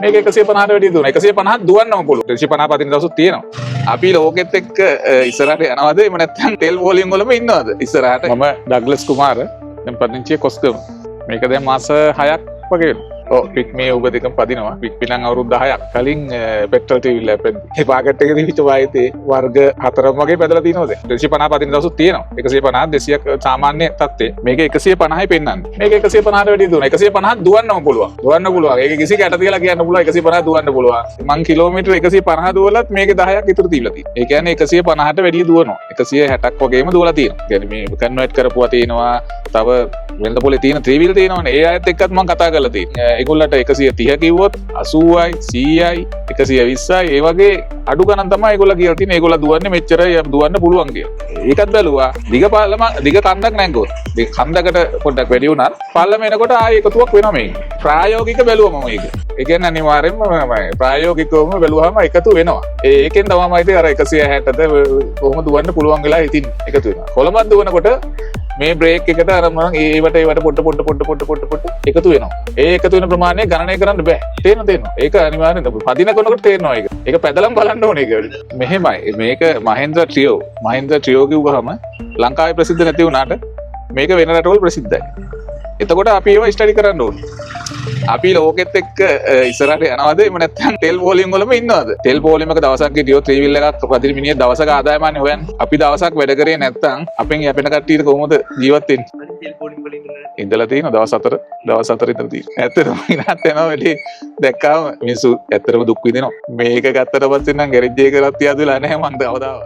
මේක 150ට වැඩි දුවනවා. 150 දුවන්නම පුළුවන්. 150 පදින දවසුත් තියෙනවා. අපි ලෝකෙත් එක්ක ඉස්සරහට යනවද? එහෙම නැත්නම් ටෙල් වොලියම් වලම ඉන්නවද? ඉස්සරහට මම ඩග්ලස් කුමාර දැන් පදිංචිය කොස්ගම. මේක දැන් මාස 6ක් වගේ වෙනවා. ඔව් පික් මේ ඔබ දෙකම පදිනවා. පික් පිටන් අවුරුදු 10ක් කලින් පෙට්‍රල් ටීවී ලැබෙන්නේ. ඒ පාකට් එකේ තිබිච්ච වායතේ වර්ග 4ක් වගේ පැදලා තියෙනවා දැන්. 250 පදින දවසුත් තියෙනවා. 150 200ක් සාමාන්‍ය තත්ත්වය. මේක 150යි පෙන්වන්නේ. මේක 150ට වැඩි දුවනවා. 150 දුවන්නම පුළුවන්. දුවන්න පුළුවන්. ඒක කිසි කැට තියලා කියන්න පුළුවන් 150 දුවන්න පුළුවන්. මං කිලෝමීටර් 150 දුවලත් මේකේ 10ක් ඉතුරු තියලා තියෙනවා. ඒ කියන්නේ 150ට වැඩි දුවනවා. 160ක් වගේම දුවලා තියෙනවා. කියන්නේ මේ කන්වර්ට් කරපුවා තියෙනවා. තව වෙනද පොලේ තියෙන 3 wheel තියෙනවනේ. ඒ අයත් එක්කත් මම කතා කරලා තියෙනවා. ඒගොල්ලන්ට 130 කිව්වොත් 80යි 100යි 120යි ඒ වගේ අඩු ගණන් තමයි ඒගොල්ලෝ කියලා තියෙන්නේ. ඒගොල්ලෝ දුවන්නේ මෙච්චරයි දුවන්න පුළුවන් කියලා. ඒකත් බැලුවා. දිග කන්දක් නැංගුවොත්. දිග කන්දකට පොඩ්ඩක් වැඩි වුණා. පාලම එනකොට ආයෙ එකතුවක් වෙනවා මේක. ප්‍රායෝගික බැලුවම මේක. ඒ කියන්නේ අනිවාර්යෙන්ම ප්‍රායෝගිකවම බැලුවාම එකතු වෙනවා. ඒකෙන් තමයි ඉතින් අර 160ද කොහොම දුවන්න පුළුවන් වෙලා ඉතින් එකතු වෙනවා. කොළඹක් දුවනකොට මේ බ්‍රේක් එකට අර මම ඒවට පොඩ එකතු වෙනවා. ඒ එකතු වෙන ප්‍රමාණය ගණනය කරන්න බෑ. තේරෙනවා. ඒක අනිවාර්යෙන්ම පදින කෙනෙකුට තේරෙනවා ඒක. ඒක පැදලම් බලන්න ඕනේ ඒක. මෙහෙමයි. මේක මහේන්ද්‍ර ට්‍රියෝ. මහේන්ද්‍ර ට්‍රියෝ කිව්වහම ලංකාවේ ප්‍රසිද්ධ නැති වුණාට මේක වෙන රටවල ප්‍රසිද්ධයි. එතකොට අපි ඒවා ස්ටඩි කරන්න ඕනේ. අපි ලෝකෙත් එක්ක ඉස්සරහට යනවද? එහෙම නැත්නම් ටෙල් වොලියම් වලම ඉන්නවද? ටෙල් වොලියම් එක දවසක් ගියොත් 3 wheel එකක් පදින මිනිහ දවසක ආදායමන්නේ හොයන්නේ. අපි දවසක් වැඩ කරේ නැත්නම් අපෙන් යැපෙන කට්ටියට කොහොමද ජීවත් වෙන්නේ? ටෙල් වොලියම් වලින් ඉඳලා තියෙනවා දවස් 4 ඉඳලා තියෙනවා. ඇත්තටම ඉනත් යනවා වැඩි දැක්කාම මිනිස්සු ඇත්තටම දුක් විඳිනවා. මේක ගත්තට පස්සේ නම් ගෑරේජ් එකකට තියාදුලා නැහැ මං දවදාව.